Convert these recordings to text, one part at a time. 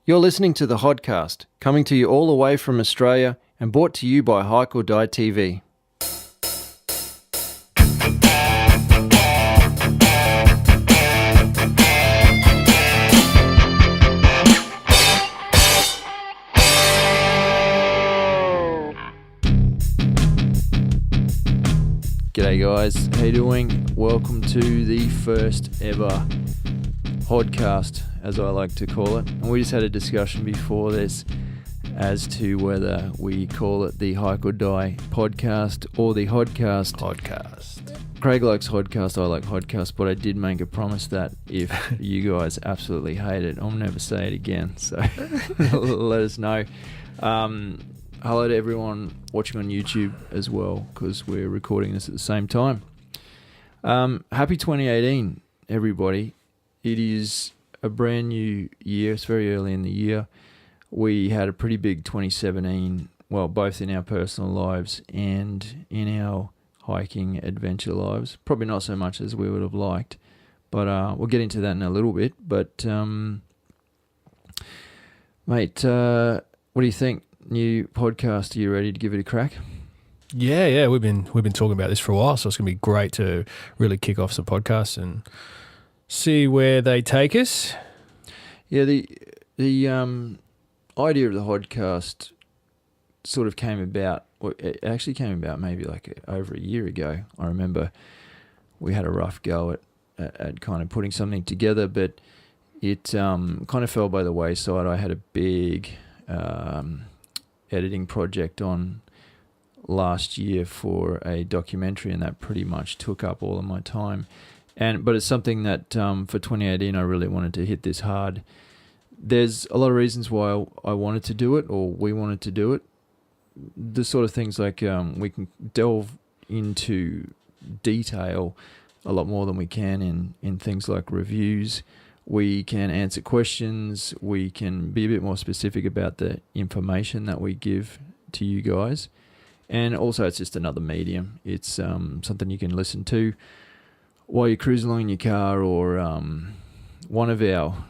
You're listening to the Hodcast, coming to you all the way from Australia and brought to you by HikeordieTV. G'day guys, how you doing? Welcome to the first ever Hodcast, as I like to call it. And we just had a discussion before this as to whether we call it the Hike or Die podcast or the Hodcast. Craig likes Hodcast, I like Hodcast, but I did make a promise that if you guys absolutely hate it, I'll never say it again. So let us know. Hello to everyone watching on YouTube as well, because we're recording this at the same time. Happy 2018, everybody. It is a brand new year. It's very early in the year. We had a pretty big 2017, well, both in our personal lives and in our hiking adventure lives. Probably not so much as we would have liked, but we'll get into that in a little bit. But, mate, what do you think? New podcast, are you ready to give it a crack? Yeah, we've been talking about this for a while, so it's going to be great to really kick off some podcasts and see where they take us. Yeah, the idea of the podcast sort of came about. Well, it actually came about maybe like over a year ago. I remember we had a rough go at kind of putting something together, but it kind of fell by the wayside. I had a big editing project on last year for a documentary, and that pretty much took up all of my time. But it's something that for 2018 I really wanted to hit this hard. There's a lot of reasons why I wanted to do it, or we wanted to do it. The sort of things like we can delve into detail a lot more than we can in things like reviews. We can answer questions. We can be a bit more specific about the information that we give to you guys. And also it's just another medium. It's something you can listen to while you're cruising along in your car, or one of our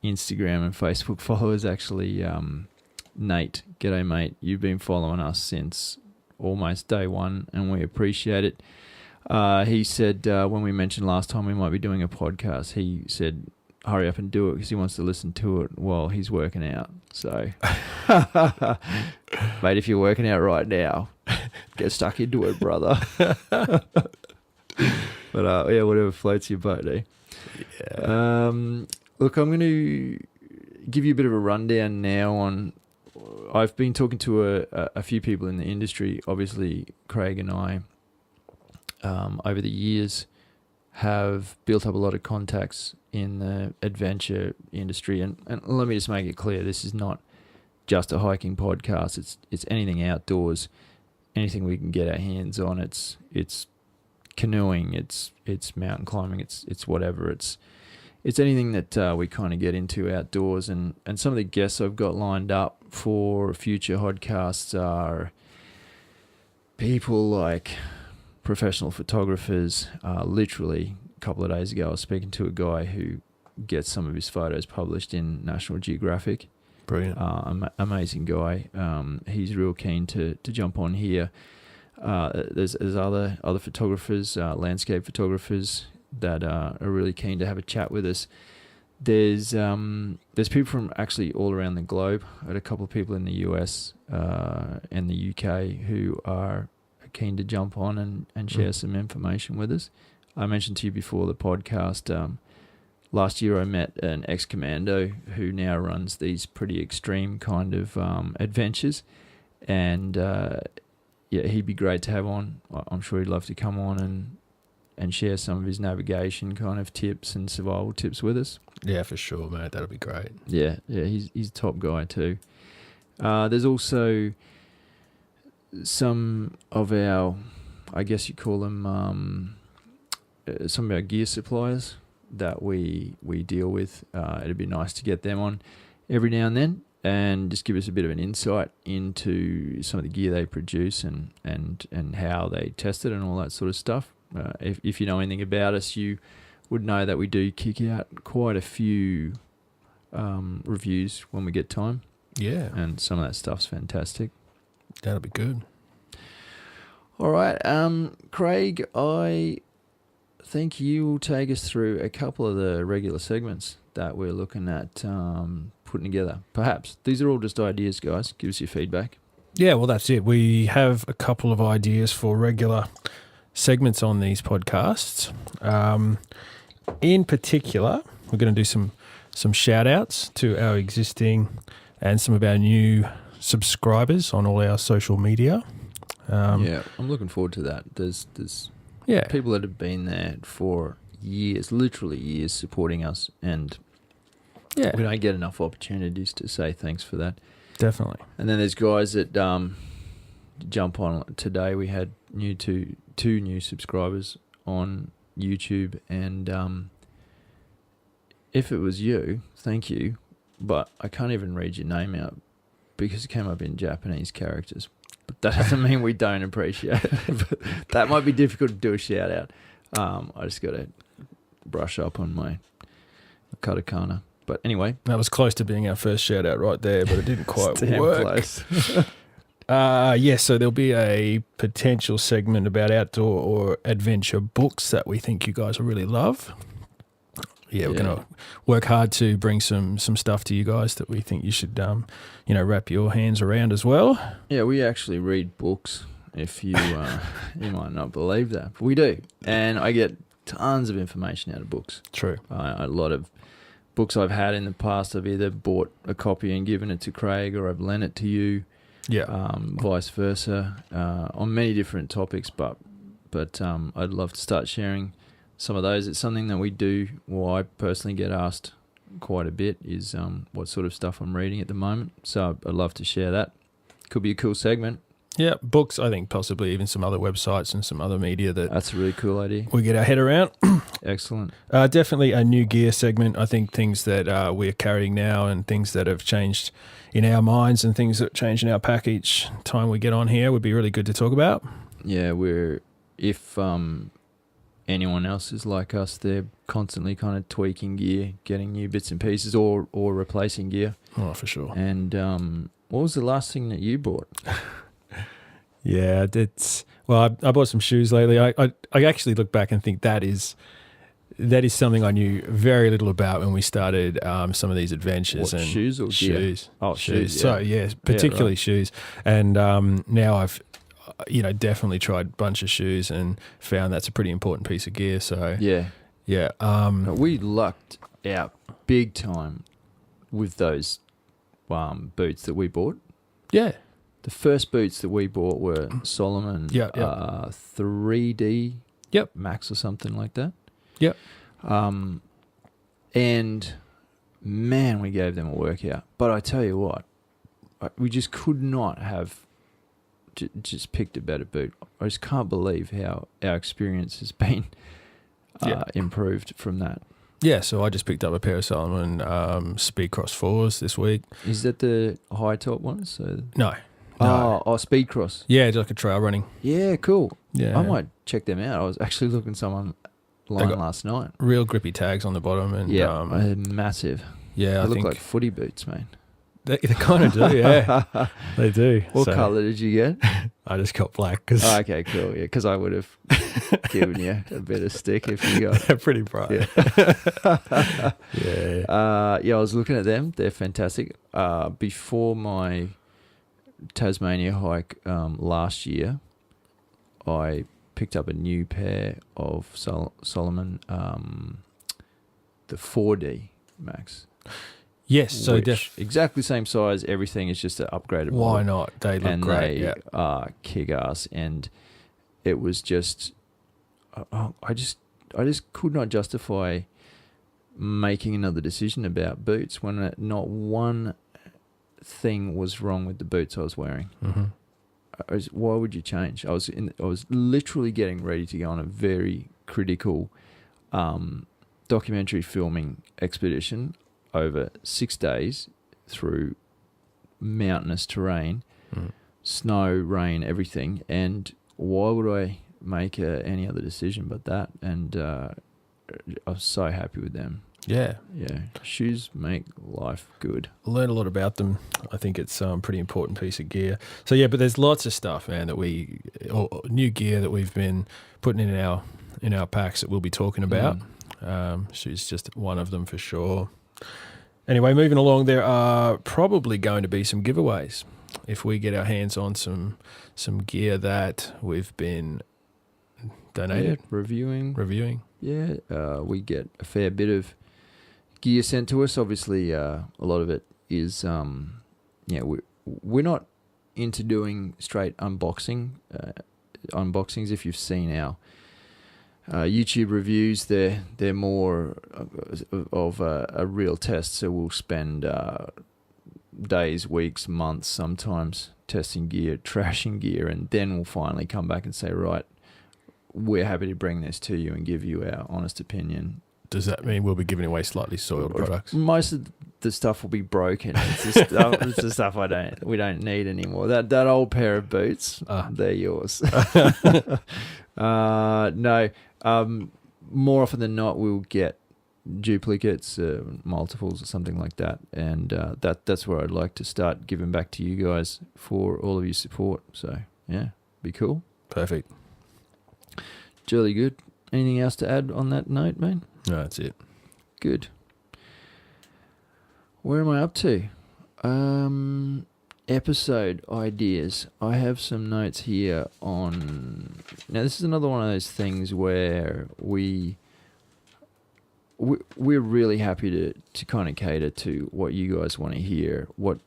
Instagram and Facebook followers, actually, Nate. G'day, mate. You've been following us since almost day one, and we appreciate it. He said when we mentioned last time we might be doing a podcast, he said hurry up and do it because he wants to listen to it while he's working out. So, mate, if you're working out right now, get stuck into it, brother. But yeah, whatever floats your boat, eh? Yeah. Look, I'm going to give you a bit of a rundown now on. I've been talking to a few people in the industry. Obviously, Craig and I, over the years, have built up a lot of contacts in the adventure industry. And let me just make it clear, this is not just a hiking podcast. It's anything outdoors, anything we can get our hands on. It's canoeing, it's mountain climbing, it's whatever. It's anything that we kind of get into outdoors. And some of the guests I've got lined up for future podcasts are people like professional photographers. Literally a couple of days ago I was speaking to a guy who gets some of his photos published in National Geographic. Brilliant. Amazing guy. He's real keen to jump on here. There's other photographers, landscape photographers that are really keen to have a chat with us. There's people from actually all around the globe. I had a couple of people in the US and the UK who are keen to jump on and share some information with us. I mentioned to you before the podcast, last year I met an ex-commando who now runs these pretty extreme kind of adventures, and yeah, he'd be great to have on. I'm sure he'd love to come on and share some of his navigation kind of tips and survival tips with us. Yeah, for sure, mate. That'll be great. Yeah, he's a top guy too. There's also some of our, I guess you call them, some of our gear suppliers that we deal with. It'd be nice to get them on every now and then and just give us a bit of an insight into some of the gear they produce and how they test it and all that sort of stuff. If you know anything about us, you would know that we do kick out quite a few reviews when we get time. Yeah. And some of that stuff's fantastic. That'll be good. All right. Craig, I think you will take us through a couple of the regular segments that we're looking at putting together. Perhaps. These are all just ideas, guys. Give us your feedback. Yeah, well, that's it. We have a couple of ideas for regular segments on these podcasts. In particular, we're going to do some shout-outs to our existing and some of our new subscribers on all our social media. Yeah, I'm looking forward to that. There's people that have been there for years, literally years, supporting us, and we don't get enough opportunities to say thanks for that. Definitely. And then there's guys that jump on. Today we had two new subscribers on YouTube, and if it was you, thank you, but I can't even read your name out because it came up in Japanese characters. But that doesn't mean we don't appreciate it. But that might be difficult to do a shout out. I just got to brush up on my katakana. But anyway. That was close to being our first shout out right there, but it didn't quite work. Close. So there'll be a potential segment about outdoor or adventure books that we think you guys will really love. Yeah, we're going to work hard to bring some stuff to you guys that we think you should, wrap your hands around as well. Yeah, we actually read books. If you you might not believe that, but we do, and I get tons of information out of books. True. A lot of books I've had in the past, I've either bought a copy and given it to Craig, or I've lent it to you. Yeah. Vice versa, on many different topics, but I'd love to start sharing some of those. It's something that we do, well, I personally get asked quite a bit, is what sort of stuff I'm reading at the moment. So I'd love to share that. Could be a cool segment. Yeah, books, I think possibly even some other websites and some other media that's a really cool idea. We get our head around. Excellent. Definitely a new gear segment. I think things that we're carrying now and things that have changed in our minds and things that change in our pack each time we get on here would be really good to talk about. Yeah, if anyone else is like us, they're constantly kind of tweaking gear, getting new bits and pieces, or replacing gear. Oh, for sure. And what was the last thing that you bought? Yeah, I bought some shoes lately. I actually look back and think that is something I knew very little about when we started some of these adventures. What, and shoes or gear? Shoes. Oh, shoes. So yeah, particularly shoes. And now I've definitely tried a bunch of shoes and found that's a pretty important piece of gear. So yeah. We lucked out big time with those boots that we bought. Yeah. The first boots that we bought were Solomon 3D Max or something like that. Yep. And man, we gave them a workout. But I tell you what, we just could not have just picked a better boot. I just can't believe how our experience has been improved from that. Yeah, so I just picked up a pair of Solomon Speedcross 4s this week. Is that the high top ones? So No. Oh, Speedcross. Yeah, it's like a trail running. Yeah, cool. Yeah, I might check them out. I was actually looking someone line last night. Real grippy tags on the bottom, and massive. Yeah, they look like footy boots, man. They kind of do. Yeah, they do. What colour did you get? I just got black. Cause okay, cool. Yeah, because I would have given you a bit of stick if you got. They're pretty bright. Yeah. I was looking at them. They're fantastic. Before my Tasmania hike last year, I picked up a new pair of Solomon, the 4D Max. Yes, so exactly the same size. Everything is just an upgraded model. Why not? They look great. They are kick-ass, and it was just, I just could not justify making another decision about boots when not one thing was wrong with the boots I was wearing. Mm-hmm. Why would you change? I was literally getting ready to go on a very critical documentary filming expedition over 6 days through mountainous terrain, snow, rain, everything. And why would I make any other decision but that? And I was so happy with them. Yeah. Yeah, shoes make life good. Learn a lot about them. I think it's a pretty important piece of gear. So yeah, but there's lots of stuff, man, or new gear that we've been putting in our packs that we'll be talking about. Shoes just one of them for sure. Anyway, moving along, there are probably going to be some giveaways if we get our hands on some gear that we've been donated. Yeah, reviewing. Yeah, we get a fair bit of gear sent to us. Obviously, a lot of it is, we're not into doing straight unboxings. If you've seen our YouTube reviews, they're more of a real test. So we'll spend days, weeks, months, sometimes testing gear, trashing gear, and then we'll finally come back and say, right, we're happy to bring this to you and give you our honest opinion. Does that mean we'll be giving away slightly soiled products? Most of the stuff will be broken. It's the stuff we don't need anymore. That old pair of boots, they're yours. No. More often than not, we'll get duplicates, multiples, or something like that, and that's where I'd like to start giving back to you guys for all of your support. So yeah, be cool. Perfect. Jolly good. Anything else to add on that note, mate? No, that's it. Good. Where am I up to? Episode ideas. I have some notes here on... Now, this is another one of those things where we're really happy to kind of cater to what you guys want to hear, what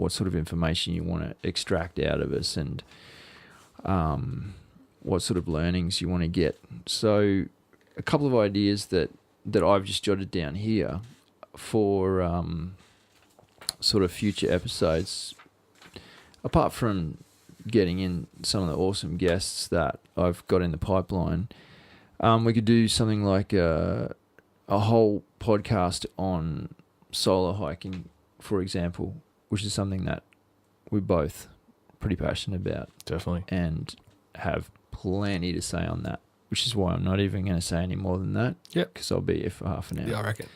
sort of information you want to extract out of us, and what sort of learnings you want to get. So a couple of ideas that I've just jotted down here for sort of future episodes, apart from getting in some of the awesome guests that I've got in the pipeline. We could do something like a whole podcast on solo hiking, for example, which is something that we're both pretty passionate about. Definitely. And have plenty to say on that, which is why I'm not even going to say any more than that. Yep. Because I'll be here for half an hour. Yeah, I reckon.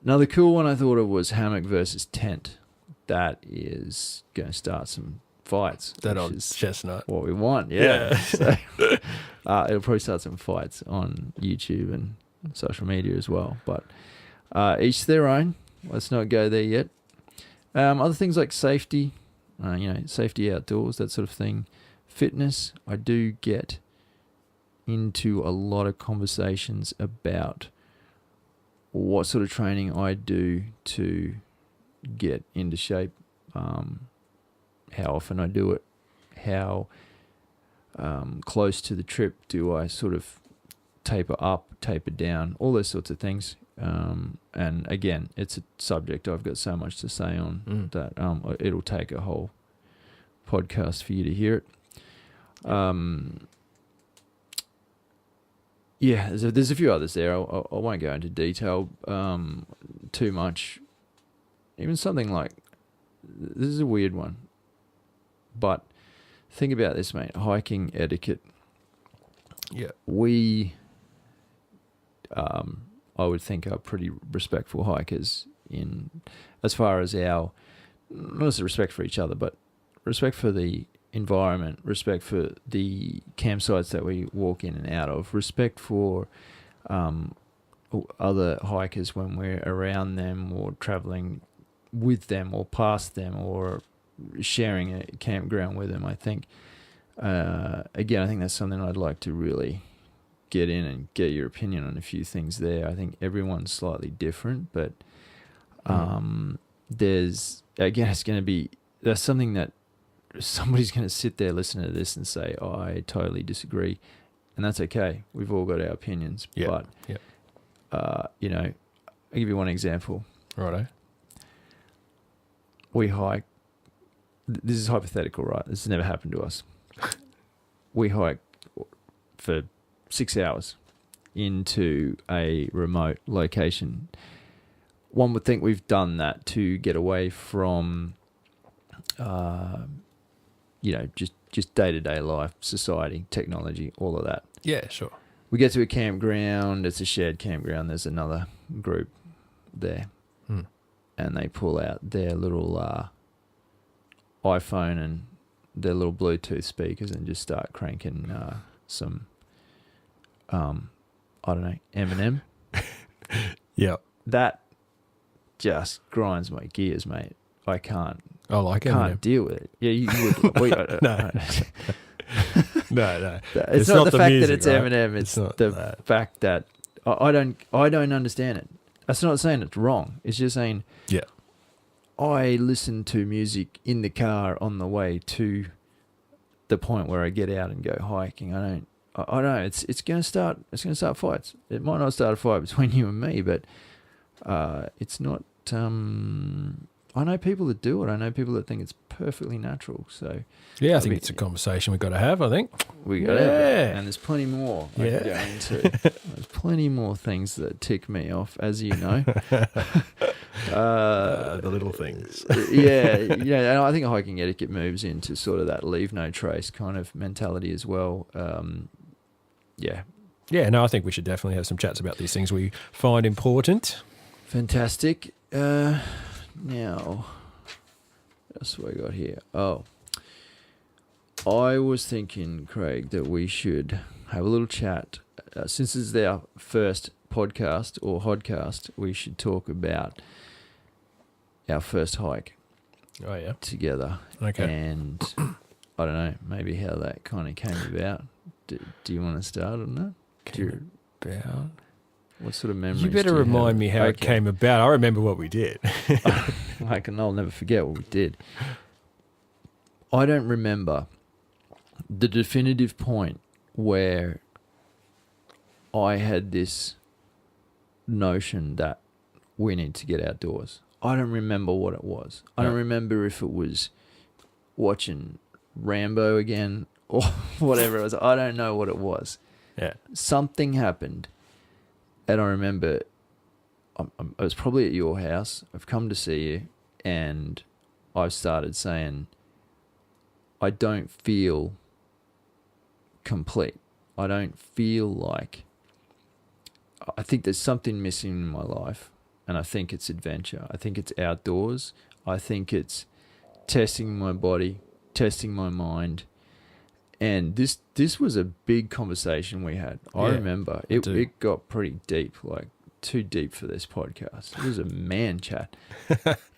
Another cool one I thought of was hammock versus tent. That is going to start some fights. That old chestnut. What we want, yeah. So, it'll probably start some fights on YouTube and social media as well. But each their own. Let's not go there yet. Other things like safety, safety outdoors, that sort of thing. Fitness, I do get into a lot of conversations about what sort of training I do to get into shape, how often I do it, how close to the trip do I sort of taper up, taper down, all those sorts of things. And again, it's a subject I've got so much to say on that it'll take a whole podcast for you to hear it. There's a few others there. I won't go into detail too much. Even something like, this is a weird one, but think about this, mate. Hiking etiquette. Yeah. We, I would think, are pretty respectful hikers in as far as our, not as a respect for each other, but respect for the environment, respect for the campsites that we walk in and out of, respect for other hikers when we're around them or traveling with them or past them or sharing a campground with them. I think, again, I think that's something I'd like to really get in and get your opinion on a few things there. I think everyone's slightly different, but there's, again, it's going to be, that's something that somebody's going to sit there, listen to this and say, oh, I totally disagree. And that's okay. We've all got our opinions. Yeah. But, I'll give you one example. Righto. We hike. This is hypothetical, right? This has never happened to us. We hike for 6 hours into a remote location. One would think we've done that to get away from just day-to-day life, society, technology, all of that. Yeah, sure. we get to a campground. It's a shared campground. There's another group there. And they pull out their little iPhone and their little Bluetooth speakers and just start cranking some, I don't know, Eminem. Yeah. That just grinds my gears, mate. I can't. I like Eminem. Can't deal with it. Yeah, you would. No. No. It's not the fact that it's right? Eminem. It's the fact that I don't understand it. That's not saying it's wrong. It's just saying, yeah, I listen to music in the car on the way to the point where I get out and go hiking. I don't know. It's going to start fights. It might not start a fight between you and me, but it's not. I know people that do it. I know people that think it's perfectly natural. So yeah, I think it's a conversation we've got to have. I think we got to have it. And there's plenty more I can go into. There's plenty more things that tick me off, as you know. The little things. Yeah. And I think hiking etiquette moves into sort of that leave no trace kind of mentality as well. Yeah. Yeah, no, I think we should definitely have some chats about these things we find important. Fantastic. Now, what else have I got here? Oh, I was thinking, Craig, that we should have a little chat. Since this is our first podcast or hodcast, we should talk about our first hike. Oh, yeah. Together. Okay. And I don't know, maybe how that kind of came about. Do you want to start on that? About? What sort of memories? You better remind me how it came about. I remember what we did. I'll never forget what we did. I don't remember the definitive point where I had this notion that we need to get outdoors. I don't remember what it was. I don't remember if it was watching Rambo again or whatever it was. I don't know what it was. Yeah. Something happened. And I remember I was probably at your house. I've come to see you, and I've started saying, I don't feel complete. I don't feel like... I think there's something missing in my life, and I think it's adventure. I think it's outdoors. I think it's testing my body, testing my mind. And this was a big conversation we had. I remember it got pretty deep, like too deep for this podcast. It was a man chat.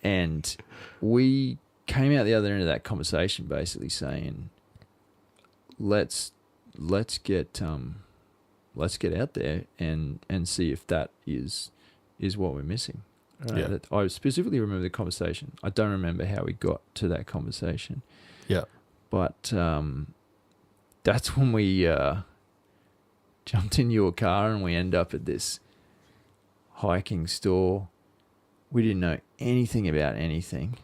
And we came out the other end of that conversation basically saying, let's get out there and see if that is what we're missing. I specifically remember the conversation. I don't remember how we got to that conversation. Yeah. But that's when we jumped in your car and we end up at this hiking store. We didn't know anything about anything.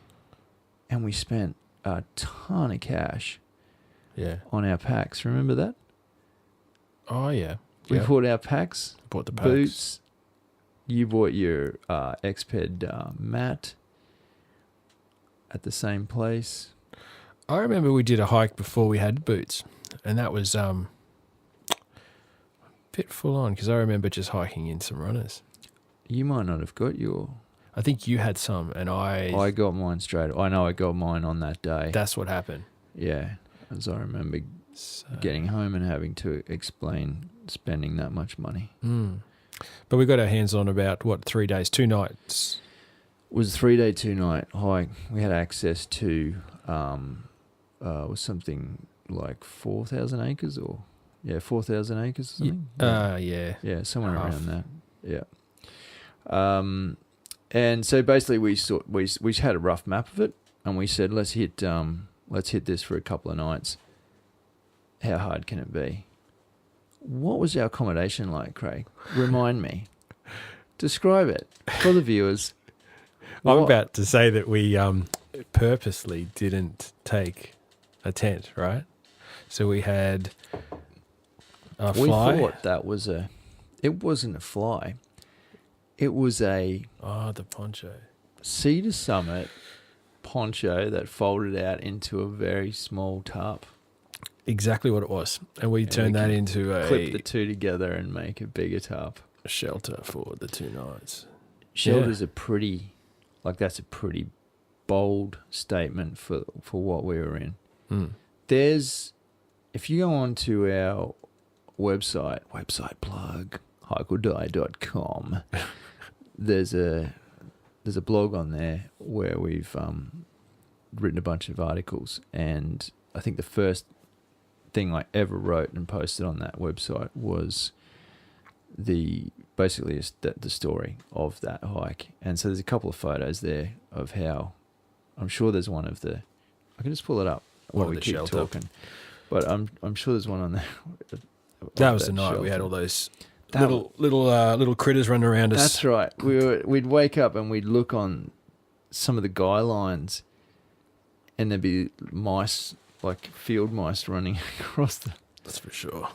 And we spent a ton of cash on our packs. Remember that? Oh, yeah. We bought our packs. Bought the packs. Boots. You bought your Xped mat at the same place. I remember we did a hike before we had boots, and that was a bit full on because I remember just hiking in some runners. You might not have got your... I think you had some, and I got mine straight. I know I got mine on that day. That's what happened. Yeah, as I remember getting home and having to explain spending that much money. But we got our hands on about, 3 days, 2 nights? It was a 3-day, 2-night hike. We had access to... was something like 4,000 acres 4,000 acres or something. Yeah, somewhere around that. Yeah. And so basically we had a rough map of it, and we said let's hit this for a couple of nights. How hard can it be? What was our accommodation like, Craig? Remind me. Describe it for the viewers. I'm about to say that we purposely didn't take a tent, right? So we had a fly. We thought that was it wasn't a fly. It was the poncho. Cedar Summit poncho that folded out into a very small tarp. exactly what it was. And we turned that into clip the two together and make a bigger tarp. Shelter for the 2 nights. Shelters are pretty, like that's a pretty bold statement for what we were in. Mm. If you go on to our website plug, HikeordieTV.com, there's a blog on there where we've written a bunch of articles, and I think the first thing I ever wrote and posted on that website was basically the story of that hike. And so there's a couple of photos there of how, I'm sure there's one of the, I can just pull it up while we keep talking, but I'm sure there's one on there. That was the night shelter. We had all those little critters running around us. That's right. We'd wake up and we'd look on some of the guy lines, and there'd be mice, like field mice, running across the. That's for sure.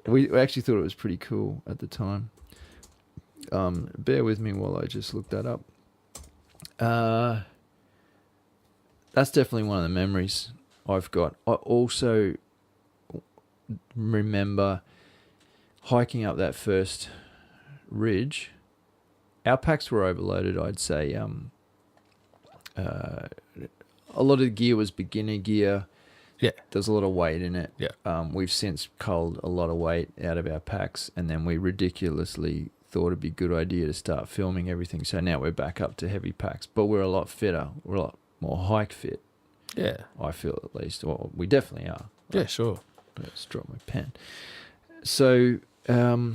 We actually thought it was pretty cool at the time. Bear with me while I just look that up. That's definitely one of the memories I've got. I also remember hiking up that first ridge. Our packs were overloaded, I'd say. A lot of the gear was beginner gear. Yeah. There's a lot of weight in it. Yeah. We've since culled a lot of weight out of our packs, and then we ridiculously thought it'd be a good idea to start filming everything. So now we're back up to heavy packs, but we're a lot fitter. We're a lot more hike fit. Yeah. I feel, at least. Well, we definitely are. Yeah, sure. Let's drop my pen. So I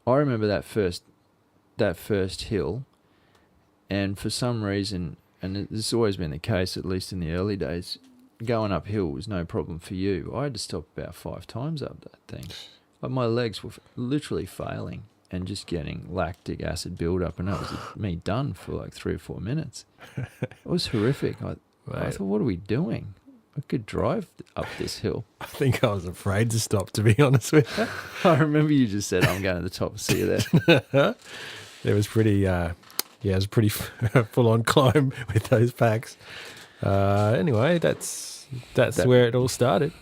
remember that first hill, and for some reason, and this has always been the case, at least in the early days, going uphill was no problem for you. I had to stop about 5 times up that thing. Like my legs were literally failing and just getting lactic acid buildup, and that was me done for like 3 or 4 minutes. It was horrific. I thought, what are we doing? I could drive up this hill. I think I was afraid to stop, to be honest with you. I remember you just said, I'm going to the top. See you there. It was pretty, it was a pretty full-on climb with those packs. Anyway, that's where it all started.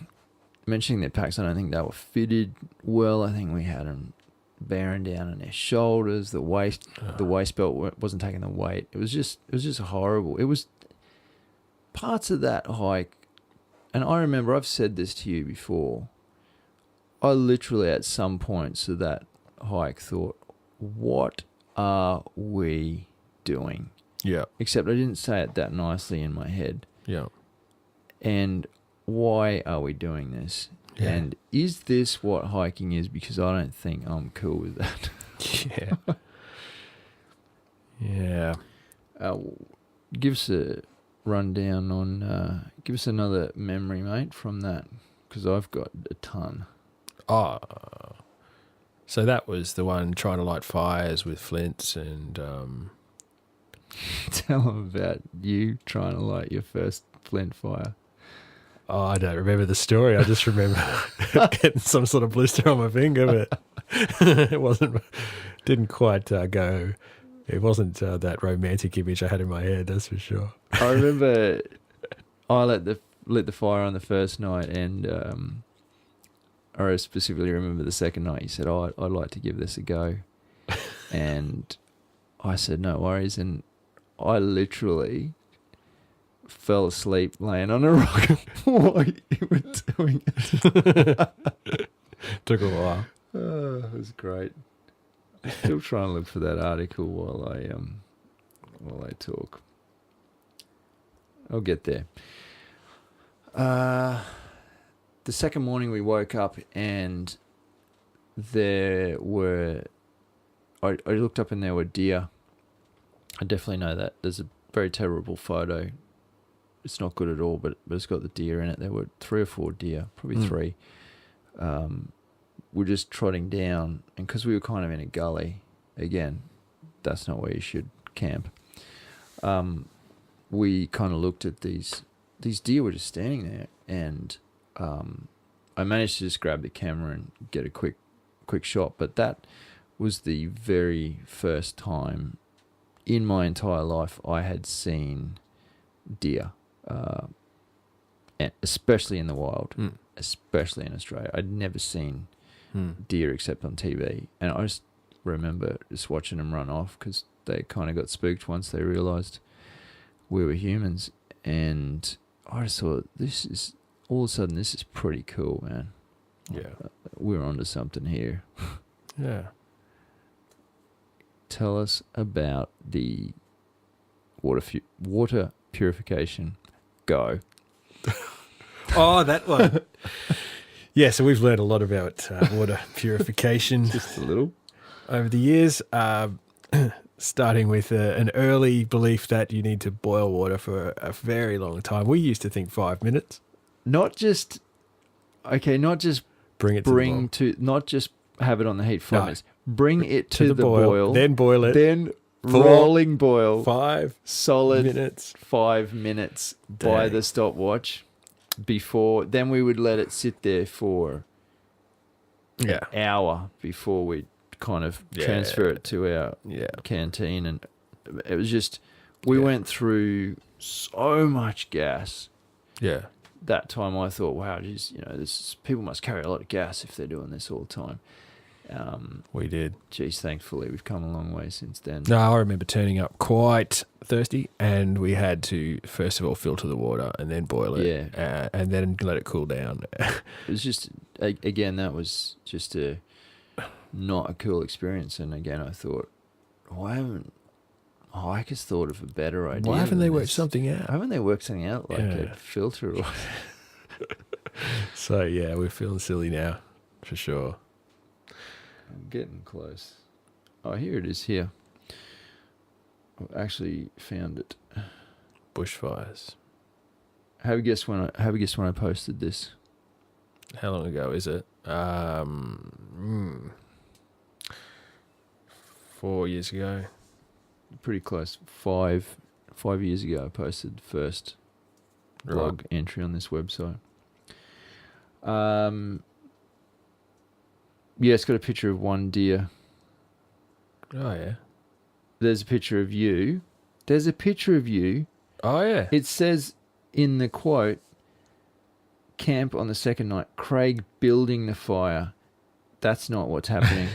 Mentioning their packs, I don't think they were fitted well. I think we had them bearing down on their shoulders. The waist belt wasn't taking the weight. It was just horrible. It was parts of that hike, and I remember I've said this to you before. I literally at some points of that hike thought, what are we doing? Yeah. Except I didn't say it that nicely in my head. Yeah. And why are we doing this? Yeah. And is this what hiking is? Because I don't think I'm cool with that. Yeah. Yeah. Give us a rundown on, give us another memory, mate, from that, because I've got a ton. Oh, so that was the one trying to light fires with flints and... Tell them about you trying to light your first flint fire. Oh, I don't remember the story. I just remember getting some sort of blister on my finger, but it didn't quite go. It wasn't that romantic image I had in my head, that's for sure. I remember I lit the fire on the first night, and I specifically remember the second night you said, I'd like to give this a go. And I said, no worries. And I literally fell asleep laying on a rock while you were doing it. Took a while. Oh, it was great. I'm still trying to look for that article while I talk. I'll get there. The second morning we woke up and I looked up and there were deer. I definitely know that. There's a very terrible photo. It's not good at all, but it's got the deer in it. There were 3 or 4 deer, probably 3. We're just trotting down, and because we were kind of in a gully, again, that's not where you should camp. We kind of looked at these deer were just standing there, and I managed to just grab the camera and get a quick shot. But that was the very first time in my entire life I had seen deer, especially in the wild, Mm. especially in Australia. I'd never seen deer except on TV, and I just remember just watching them run off because they kind of got spooked once they realised we were humans, and I just thought, all of a sudden this is pretty cool, man. Yeah. We're onto something here. Yeah. Tell us about the water purification. Go. Oh, that one. Yeah, so we've learned a lot about water purification Just a little. over the years, starting with an early belief that you need to boil water for a very long time. We used to think 5 minutes. Not just Bring it to not just have it on the heat 5 No. minutes. Bring it to the boil, then boil it. then For rolling boil, 5 solid minutes. 5 minutes by Dang. the stopwatch. Before then, we would let it sit there for Yeah. an hour before we kind of transfer it to our canteen, and it was just we went through so much gas. Yeah. That time I thought, wow, geez, people must carry a lot of gas if they're doing this all the time. We did. Geez, thankfully we've come a long way since then. No, I remember turning up quite thirsty, and we had to first of all filter the water and then boil it, and then let it cool down. It was just, again, that was just not a cool experience. And again, I thought, why haven't hikers thought of a better idea? Why haven't they than worked this? something out? Haven't they worked something out like a filter? Or So yeah, we're feeling silly now, for sure. I'm getting close. Oh, here it is. Here, I've actually found it. Bushfires. Have a guess when I posted this. How long ago is it? 4 years ago. Pretty close. 5 years ago, I posted the first blog entry on this website. Yeah, it's got a picture of one deer. Oh yeah. There's a picture of you. Oh yeah. It says in the quote, camp on the second night, Craig building the fire. That's not what's happening.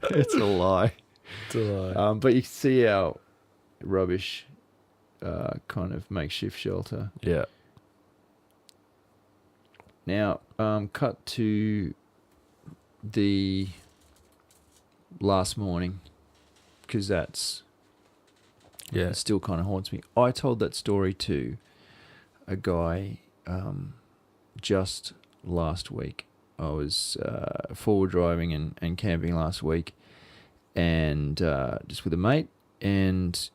It's a lie. It's a lie. But you can see our rubbish kind of makeshift shelter. Yeah. Now, cut to the last morning, because that's it still kind of haunts me. I told that story to a guy just last week. I was forward driving and camping last week, and just with a mate, and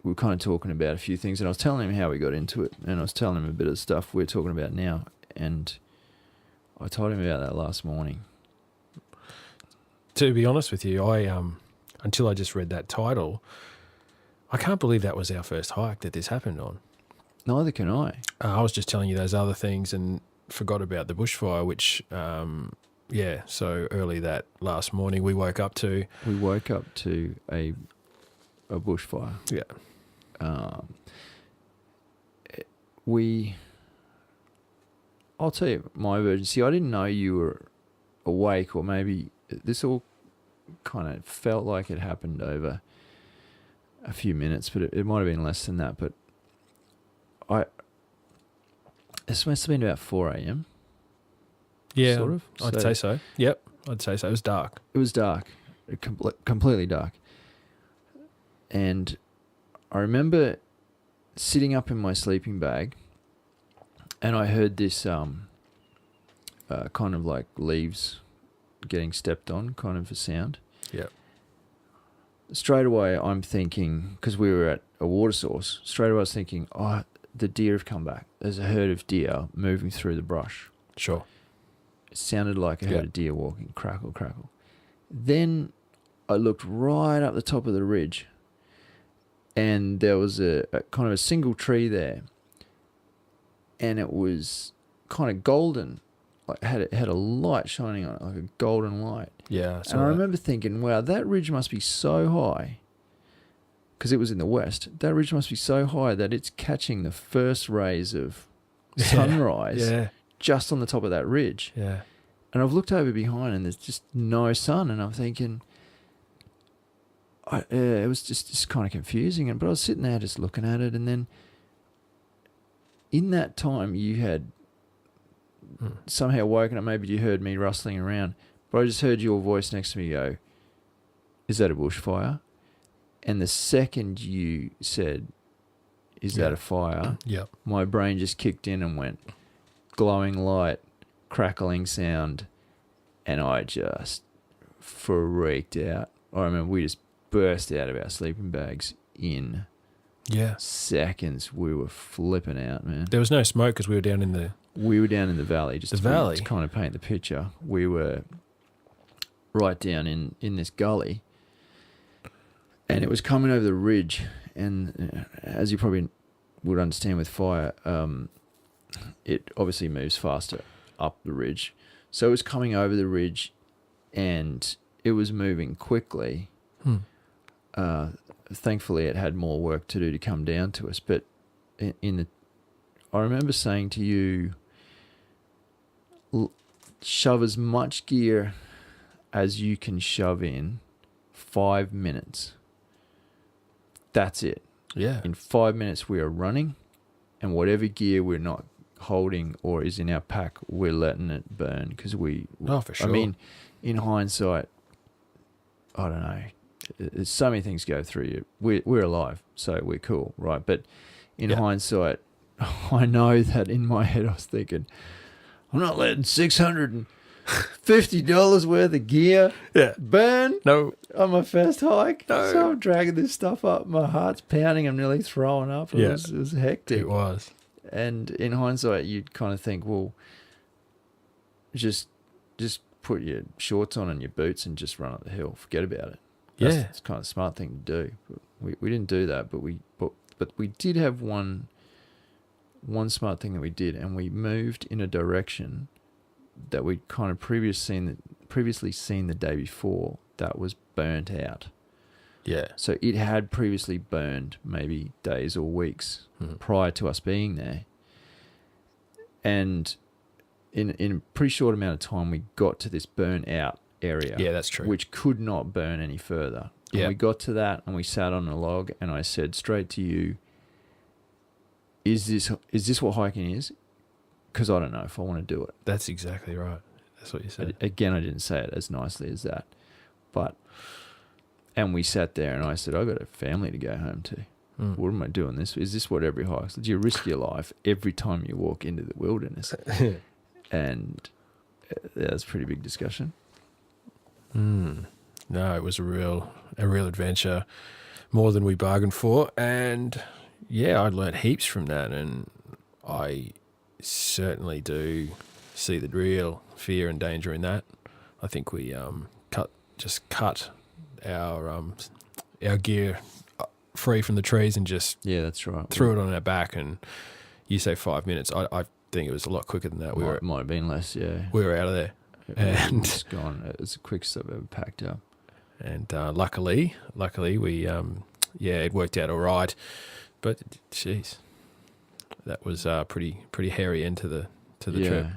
we were kind of talking about a few things, and I was telling him how we got into it, and I was telling him a bit of the stuff we're talking about now, and I told him about that last morning. To be honest with you, I until I just read that title, I can't believe that was our first hike that this happened on. Neither can I. I was just telling you those other things and forgot about the bushfire, which, so early that last morning we woke up to. We woke up to a bushfire. Yeah. I'll tell you my version. See, I didn't know you were awake, or maybe this all kind of felt like it happened over a few minutes, but it might have been less than that. But this must have been about 4 a.m. Yeah, sort of. I'd say so. Yep, I'd say so. It was dark. It was dark, completely dark. And I remember sitting up in my sleeping bag, and I heard this kind of like leaves getting stepped on kind of a sound. Yep. Straight away, I'm thinking, because we were at a water source, straight away I was thinking, oh, the deer have come back. There's a herd of deer moving through the brush. Sure. It sounded like a herd of deer walking, crackle, crackle. Then I looked right up the top of the ridge, and there was a kind of a single tree there, and it was kind of golden, like it had a light shining on it, like a golden light. Yeah. And I remember thinking, wow, that ridge must be so high because it was in the west, that ridge must be so high that it's catching the first rays of sunrise just on the top of that ridge. Yeah. And I've looked over behind and there's just no sun, and I'm thinking, it was just kind of confusing. But I was sitting there just looking at it, and then in that time you had somehow woken up. Maybe you heard me rustling around, but I just heard your voice next to me go, "Is that a bushfire?" And the second you said, "Is that a fire?" Yep. My brain just kicked in and went, glowing light, crackling sound, and I just freaked out. I remember we just burst out of our sleeping bags in seconds. We were flipping out, man. There was no smoke because we were down in the... We were down in the valley. Just the valley? To kind of paint the picture. We were right down in this gully, and it was coming over the ridge. And as you probably would understand with fire, it obviously moves faster up the ridge. So it was coming over the ridge, and it was moving quickly. Thankfully, it had more work to do to come down to us. But I remember saying to you, shove as much gear as you can shove in 5 minutes. That's it. Yeah. In 5 minutes, we are running, and whatever gear we're not holding or is in our pack, we're letting it burn because for sure. I mean, in hindsight, I don't know. There's so many things go through you. We're alive, so we're cool, right? But in hindsight, I know that in my head I was thinking, I'm not letting $650 worth of gear burn on my first hike. No. So I'm dragging this stuff up. My heart's pounding. I'm nearly throwing up. It was hectic. It was. And in hindsight, you'd kind of think, well, just put your shorts on and your boots and just run up the hill. Forget about it. That's kind of a smart thing to do. But we didn't do that, but we did have one smart thing that we did, and we moved in a direction that we'd kind of previously seen the day before that was burnt out. Yeah. So it had previously burned maybe days or weeks prior to us being there. And in a pretty short amount of time, we got to this burnt out area. Yeah, that's true. Which could not burn any further. And we got to that, and we sat on a log, and I said straight to you, is this what hiking is? Because I don't know if I want to do it. That's exactly right. That's what you said. Again, I didn't say it as nicely as that. And we sat there, and I said, I've got a family to go home to. What am I doing this? Is this what every hike? Do you risk your life every time you walk into the wilderness? And that's a pretty big discussion. No, it was a real adventure, more than we bargained for. And yeah, I learnt heaps from that, and I certainly do see the real fear and danger in that. I think we cut our gear free from the trees and just that's right. threw it on our back. And you say 5 minutes. I think it was a lot quicker than that. Might have been less. Yeah, we were out of there, and it's gone. It's the quickest I've ever packed up. And luckily, we it worked out all right. But jeez, that was pretty hairy end to the trip.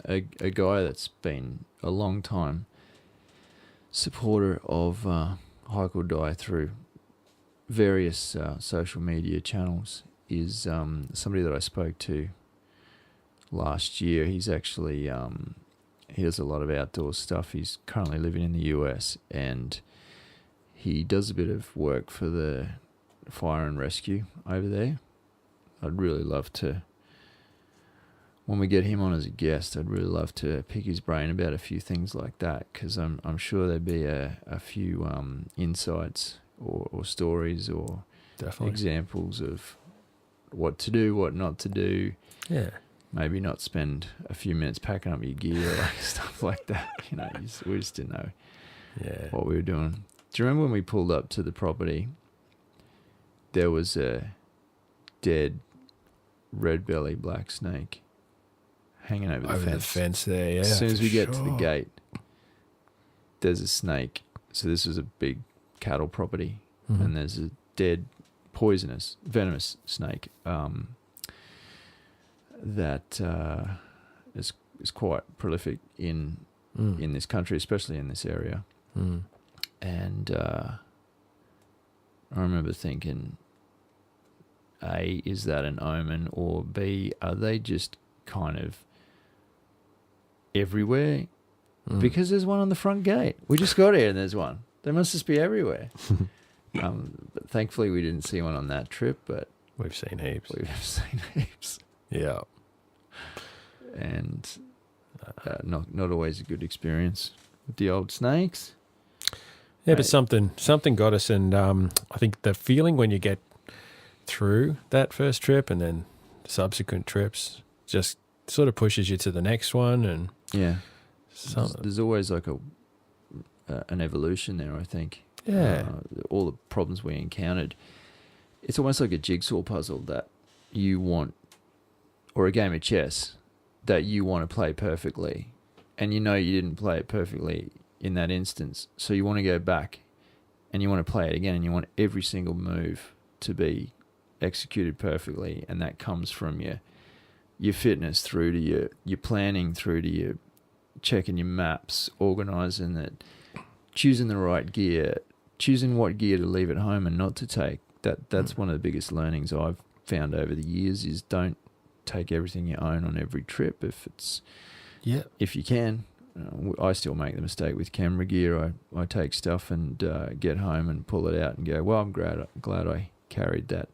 A guy that's been a long time supporter of Hike or Die through various social media channels is somebody that I spoke to last year. He's actually he does a lot of outdoor stuff. He's currently living in the US, and he does a bit of work for the fire and rescue over there. I'd really love to, when we get him on as a guest, I'd really love to pick his brain about a few things like that, because I'm sure there'd be a few insights or stories or examples of what to do, what not to do. Yeah. Maybe not spend a few minutes packing up your gear, stuff like that. We just didn't know what we were doing. Do you remember when we pulled up to the property? There was a dead red-bellied black snake hanging over the fence there, yeah. As soon as we get to the gate, there's a snake. So this was a big cattle property, Mhm. and there's a dead, poisonous, venomous snake that is quite prolific in this country, especially in this area. Mm. And I remember thinking, A, is that an omen, or B, are they just kind of everywhere? Because there's one on the front gate. We just got here and there's one. They must just be everywhere. But thankfully we didn't see one on that trip, but We've seen heaps. we've seen heaps. Yeah. And not always a good experience with the old snakes. Yeah, Right. but something got us, and I think the feeling when you get through that first trip and then subsequent trips just sort of pushes you to the next one, and Yeah. There's always like an evolution there, I think. Yeah. All the problems we encountered. It's almost like a jigsaw puzzle that you want, or a game of chess that you want to play perfectly, and you know you didn't play it perfectly in that instance, so you want to go back and you want to play it again, and you want every single move to be executed perfectly, and that comes from your fitness through to your planning, through to your checking your maps, organising it, choosing the right gear, choosing what gear to leave at home and not to take. That's one of the biggest learnings I've found over the years, is don't take everything you own on every trip if you can. I still make the mistake with camera gear. I take stuff and get home and pull it out and go, well, I'm glad I carried that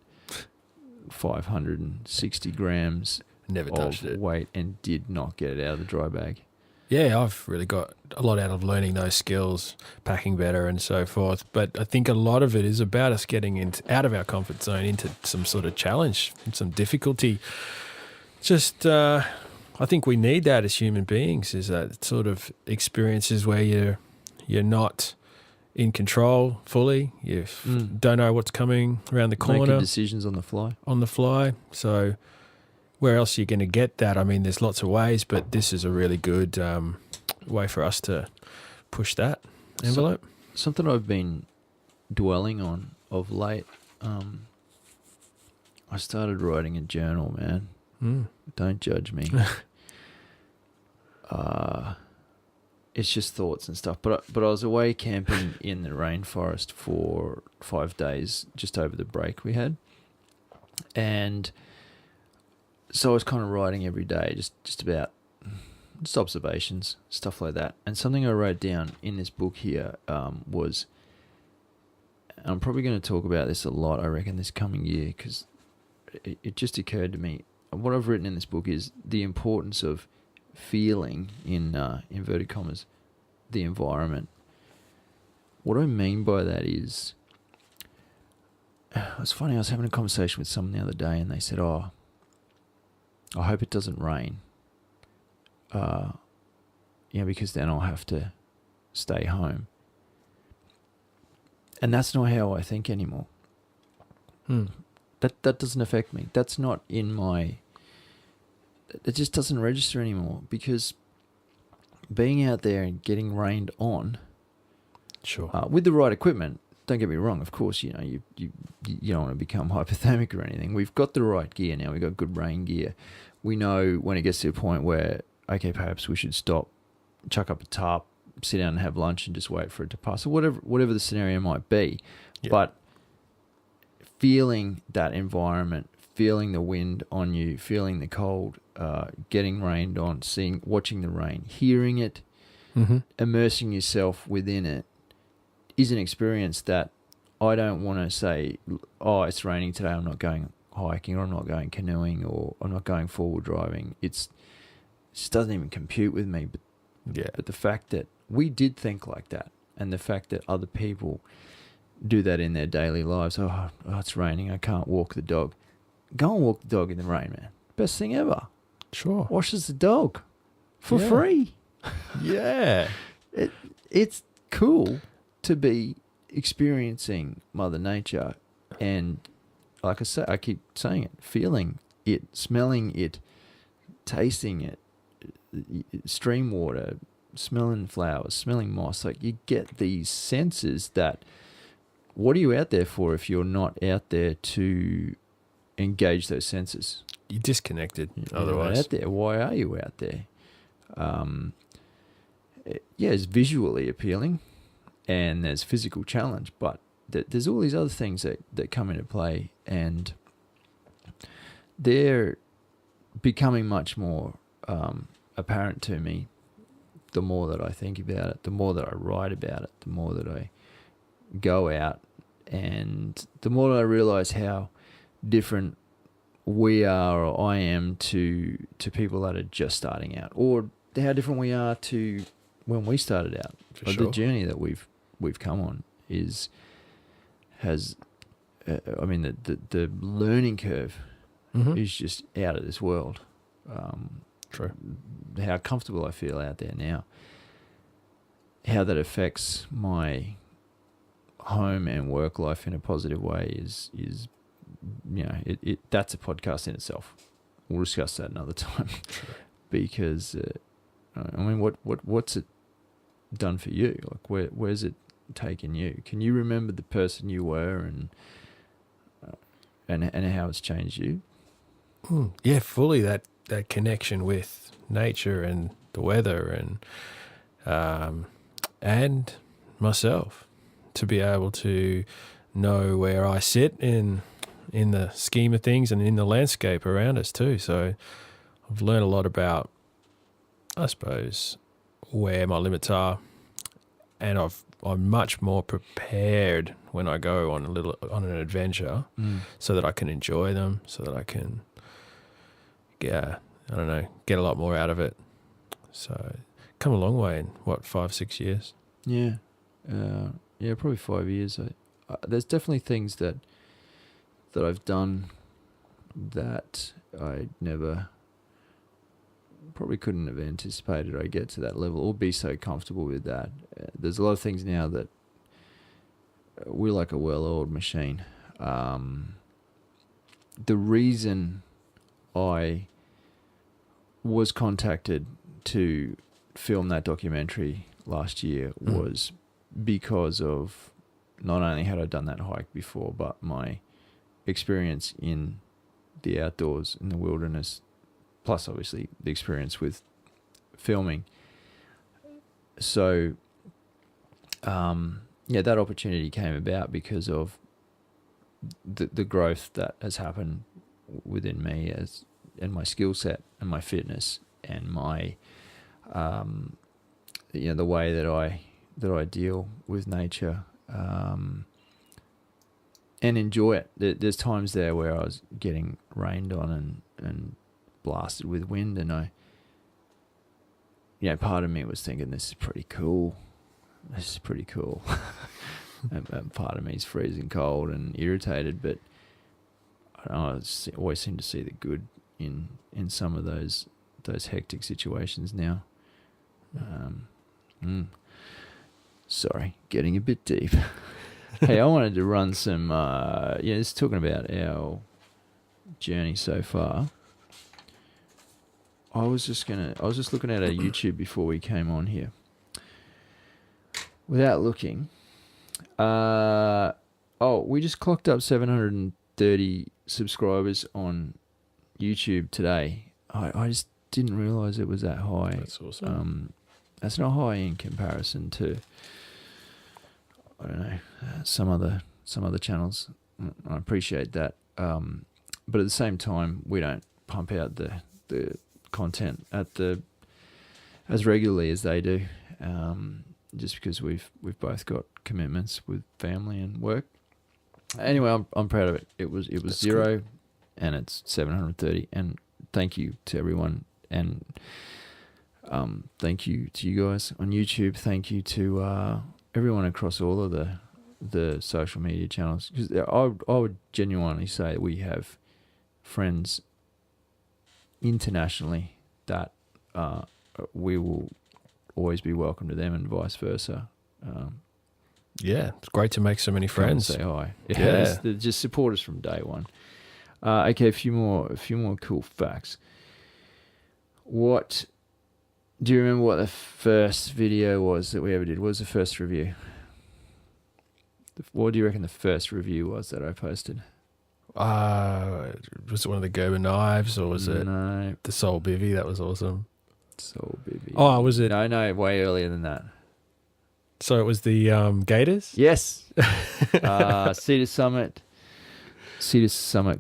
560 grams never touched of it. weight and did not get it out of the dry bag. Yeah, I've really got a lot out of learning those skills, packing better and so forth. But I think a lot of it is about us getting out of our comfort zone into some sort of challenge, some difficulty. Just, I think we need that as human beings, is that sort of experiences where you're not in control fully. You don't know what's coming around the corner. Making decisions on the fly. So where else are you going to get that? I mean, there's lots of ways, but this is a really good way for us to push that envelope. Something I've been dwelling on of late, I started writing a journal, man. Don't judge me. It's just thoughts and stuff. But I was away camping in the rainforest for 5 days just over the break we had. And so I was kind of writing every day, just about just observations, stuff like that. And something I wrote down in this book here was, and I'm probably going to talk about this a lot, I reckon, this coming year, because it just occurred to me. What I've written in this book is the importance of feeling, in inverted commas, the environment. What I mean by that is, it's funny, I was having a conversation with someone the other day, and they said, I hope it doesn't rain. Because then I'll have to stay home. And that's not how I think anymore. That doesn't affect me. That's not in my... It just doesn't register anymore, because being out there and getting rained on, Sure. with the right equipment, don't get me wrong, of course, you don't want to become hypothermic or anything. We've got the right gear now. We've got good rain gear. We know when it gets to a point where, okay, perhaps we should stop, chuck up a tarp, sit down and have lunch and just wait for it to pass, or whatever the scenario might be. Yeah. But feeling that environment, feeling the wind on you, feeling the cold, getting rained on, watching the rain, hearing it, immersing yourself within it, is an experience that I don't want to say, it's raining today, I'm not going hiking, or I'm not going canoeing, or I'm not going forward driving. It just doesn't even compute with me. But the fact that we did think like that, and the fact that other people do that in their daily lives, it's raining, I can't walk the dog. Go and walk the dog in the rain, man. Best thing ever. Sure. Washes the dog for free. Yeah. It's cool to be experiencing Mother Nature, and like I say, I keep saying it, feeling it, smelling it, tasting it, stream water, smelling flowers, smelling moss. Like, you get these senses that what are you out there for if you're not out there to engage those senses? You're disconnected You're otherwise. out there. Why are you out there? It's visually appealing and there's physical challenge, but there's all these other things that come into play, and they're becoming much more apparent to me the more that I think about it, the more that I write about it, the more that I go out, and the more that I realize how different we are, or I am, to people that are just starting out, or how different we are to when we started out. For sure. The journey that we've come on has the learning curve is just out of this world. True. How comfortable I feel out there now, how that affects my home and work life in a positive way is that's a podcast in itself. We'll discuss that another time. True. Because what's it done for you? Like where's it taken you? Can you remember the person you were and how it's changed you? Yeah, fully that connection with nature and the weather and myself, to be able to know where I sit in the scheme of things and in the landscape around us too. So I've learned a lot about, I suppose, where my limits are, and I'm much more prepared when I go on an adventure, so that I can enjoy them, so that I can get a lot more out of it. So come a long way in 5-6 years. Yeah, probably 5 years. There's definitely things that I've done that I never probably couldn't have anticipated I'd get to that level or be so comfortable with that. There's a lot of things now that we're like a well-oiled machine. The reason I was contacted to film that documentary last year was because of not only had I done that hike before, but my experience in the outdoors, in the wilderness, plus obviously the experience with filming. So, that opportunity came about because of the growth that has happened within me and my skill set and my fitness and my, the way that I deal with nature, and enjoy it. There's times there where I was getting rained on and blasted with wind, and part of me was thinking, this is pretty cool. and part of me is freezing cold and irritated, but I always seem to see the good in some of those hectic situations now. Sorry, getting a bit deep. Hey, I wanted to run some, just talking about our journey so far. I was just looking at our YouTube before we came on here. Without looking, we just clocked up 730 subscribers on YouTube today. I just didn't realize it was that high. That's awesome. That's not high in comparison to, I don't know, some other channels. I appreciate that. But at the same time, we don't pump out the content as regularly as they do, just because we've both got commitments with family and work. Anyway, I'm proud of it. It was That's 0, cool. And it's 730. And thank you to everyone, and thank you to you guys on YouTube. Thank you to everyone across all of the social media channels. Because I would genuinely say that we have friends internationally that we will always be welcome to them, and vice versa. It's great to make so many friends. Say hi. Yeah, they just support us from day one. Okay, a few more cool facts. What do you remember? What the first video was that we ever did? What was the first review? What do you reckon the first review was that I posted? Was it one of the Gerber knives, or was it No. the Soul Bivvy? That was awesome. Soul Bivvy. Oh, was it? No, way earlier than that. So it was the Gators? Yes. Cedar Summit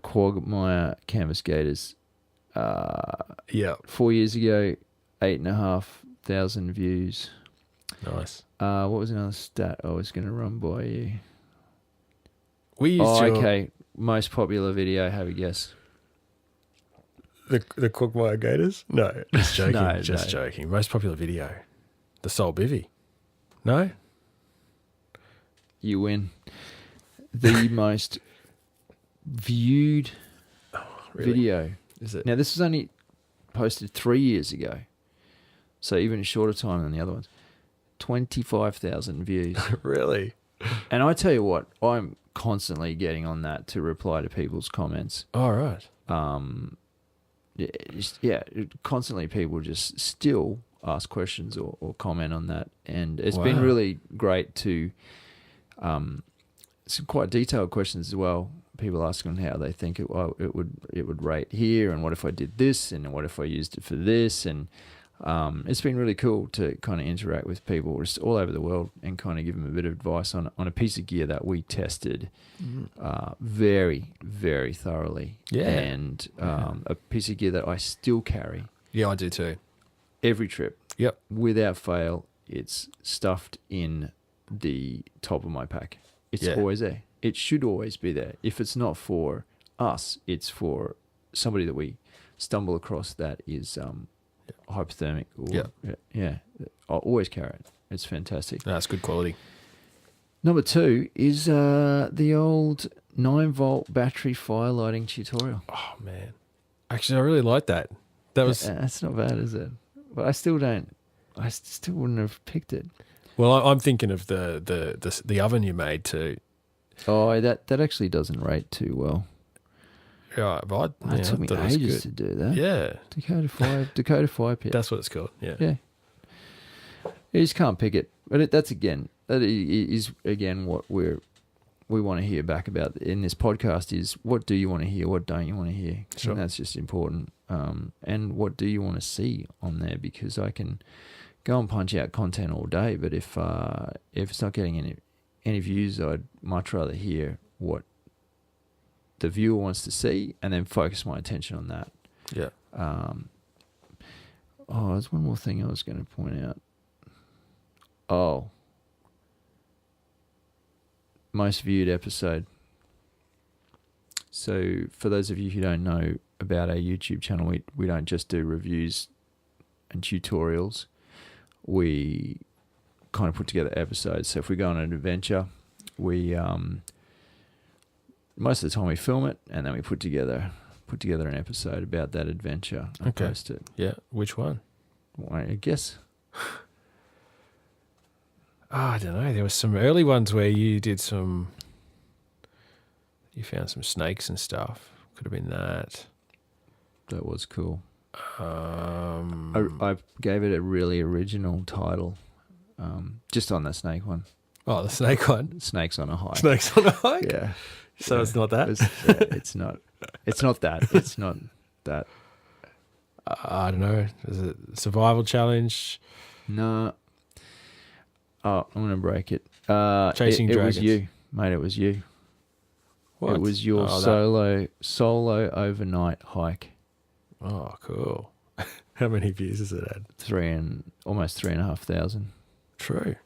Quagmire Canvas Gators. Yeah. 4 years ago, 8,500 views. Nice. What was another stat I was going to run by you? We used okay. Most popular video, have a guess. The Quagmire Gators? No, just joking. No. Joking. Most popular video. The Soul Bivvy. No? You win. The most viewed video. Is it? Now, this was only posted 3 years ago. So even a shorter time than the other ones. 25,000 views. Really? And I tell you what, I'm constantly getting on that to reply to people's comments. All right. Constantly people just still ask questions or comment on that. And it's been really great to, some quite detailed questions as well. People asking how they think it would rate here, and what if I did this, and what if I used it for this, and it's been really cool to kind of interact with people just all over the world and kind of give them a bit of advice on a piece of gear that we tested very, very thoroughly. Yeah. And a piece of gear that I still carry. Yeah, I do too. Every trip. Yep. Without fail, it's stuffed in the top of my pack. It's always there. It should always be there. If it's not for us, it's for somebody that we stumble across that is hypothermic. I'll always carry it. It's fantastic. No, it's good quality. Number 2 is the old 9-volt battery fire lighting tutorial. Oh, man. Actually, I really like that. That's not bad, is it? But I still wouldn't have picked it. Well, I'm thinking of the oven you made too. Oh, that actually doesn't rate too well. Yeah, but It took me ages to do that. Yeah. Dakota Fire Pit. That's what it's called. Yeah. Yeah. You just can't pick it. But that is what we want to hear back about in this podcast is what do you want to hear, what don't you want to hear? Sure. And that's just important. And what do you want to see on there? Because I can go and punch out content all day, but if it's not getting any views, I'd much rather hear what the viewer wants to see and then focus my attention on that. Yeah. There's one more thing I was going to point out. Oh. Most viewed episode. So for those of you who don't know about our YouTube channel, we don't just do reviews and tutorials. We kind of put together episodes. So if we go on an adventure, we most of the time we film it and then we put together an episode about that adventure and post it. Yeah. Which one? Well, I guess. I don't know. There were some early ones where you found some snakes and stuff. Could have been that. That was cool. I gave it a really original title, just on the snake one. Oh, the snake one. Snakes on a hike. Snakes on a hike. Yeah. So it's not that. It's not. It's not that. It's not that. I don't know. Is it survival challenge? No. Oh, I'm gonna break it. Chasing dragons. It was you, mate. It was you. What? It was your solo overnight hike. Oh, cool. How many views has it had? Almost 3,500. True.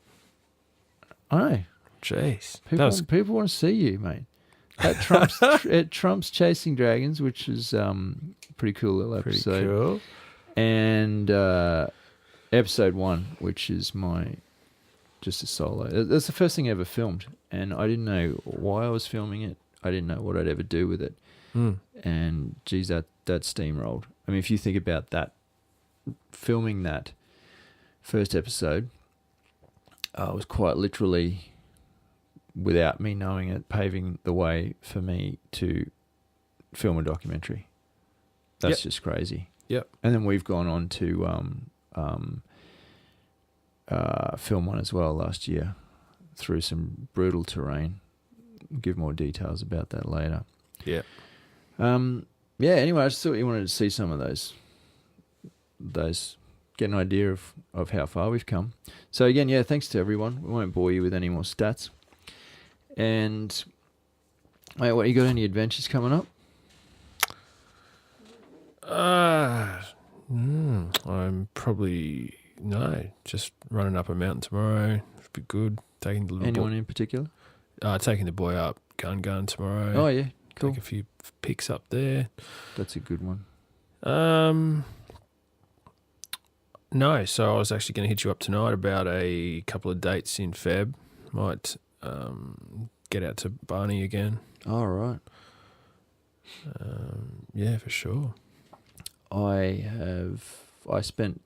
I know. Jeez. People want to see you, mate. That trumps Chasing Dragons, which is pretty cool little episode. Pretty cool. And episode 1, which is just a solo. That's the first thing I ever filmed, and I didn't know why I was filming it. I didn't know what I'd ever do with it. And geez, that steamrolled. I mean, if you think about that, filming that first episode was quite literally, without me knowing it, paving the way for me to film a documentary. That's just crazy. Yep. And then we've gone on to film one as well last year. through some brutal terrain. I'll give more details about that later. Yeah. Yeah, anyway, I just thought you wanted to see some of those, get an idea of how far we've come. So again, yeah, thanks to everyone. We won't bore you with any more stats. And, mate, what, you got any adventures coming up? I'm probably, just running up a mountain tomorrow. Should be good. Taking the little Anyone in particular? taking the boy up gun tomorrow. Oh, yeah, cool. Take a few pics up there. That's a good one. No, so I was actually going to hit you up tonight about a couple of dates in Feb. Might get out to Barney again. All right. Yeah, for sure. I spent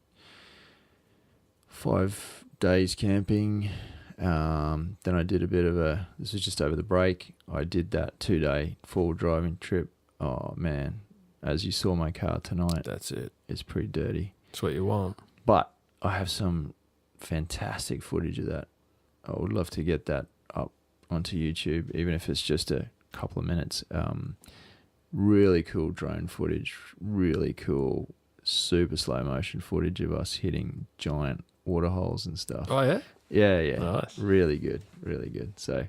5 days camping. Then I did a bit of this was just over the break. I did that 2-day forward driving trip. Oh, man. As you saw my car tonight. That's it. It's pretty dirty. That's what you want. But I have some fantastic footage of that. I would love to get that up onto YouTube, even if it's just a couple of minutes. Really cool drone footage, really cool super slow motion footage of us hitting giant water holes and stuff. Oh, yeah? Yeah. Nice. Really good. So,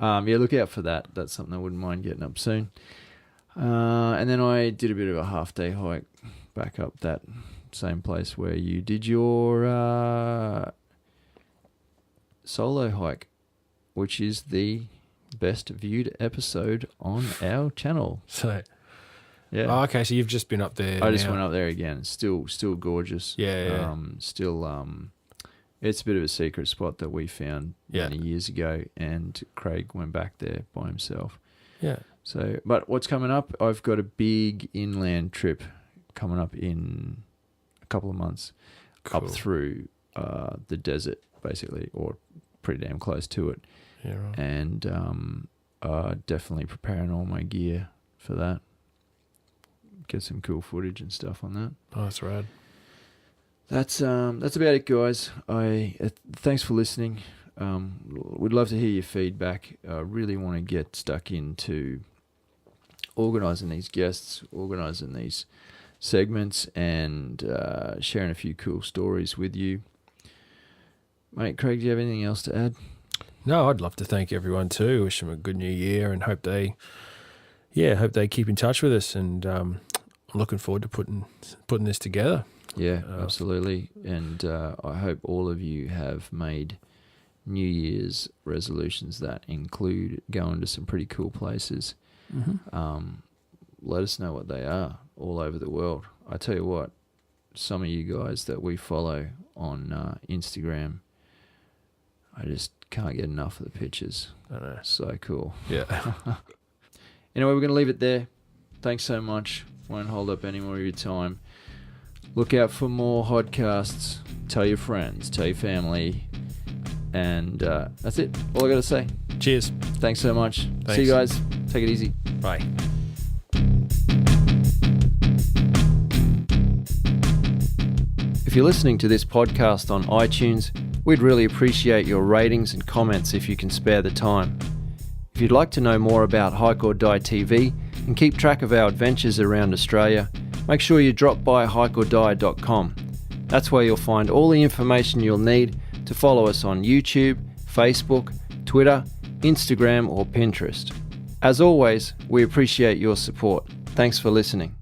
yeah, look out for that. That's something I wouldn't mind getting up soon. And then I did a bit of a half-day hike back up that same place where you did your solo hike, which is the best viewed episode on our channel. So, yeah. Oh, okay, so you've just been up there. I just went up there again. Still gorgeous. Yeah. It's a bit of a secret spot that we found many years ago, and Craig went back there by himself. Yeah. So, but what's coming up? I've got a big inland trip coming up in a couple of months, Cool. up through the desert, basically, or pretty damn close to it. Yeah, right. And definitely preparing all my gear for that. Get some cool footage and stuff on that. Oh, that's rad. That's about it, guys. Thanks for listening. We'd love to hear your feedback. I really want to get stuck into organising these guests, organising these segments, and sharing a few cool stories with you. Mate, Craig, do you have anything else to add? No, I'd love to thank everyone too. Wish them a good new year, and hope they keep in touch with us. And I'm looking forward to putting this together. Yeah, absolutely. And I hope all of you have made New Year's resolutions that include going to some pretty cool places. Mm-hmm. Let us know what they are all over the world. I tell you what, some of you guys that we follow on Instagram, I just can't get enough of the pictures. I know. So cool. Yeah. Anyway, we're going to leave it there. Thanks so much. Won't hold up any more of your time. Look out for more podcasts. Tell your friends. Tell your family. And that's it. All I got to say. Cheers. Thanks so much. Thanks. See you guys. Take it easy. Bye. If you're listening to this podcast on iTunes, we'd really appreciate your ratings and comments if you can spare the time. If you'd like to know more about HikeordieTV and keep track of our adventures around Australia, make sure you drop by Hikeordie.com. That's where you'll find all the information you'll need to follow us on YouTube, Facebook, Twitter, Instagram or Pinterest. As always, we appreciate your support. Thanks for listening.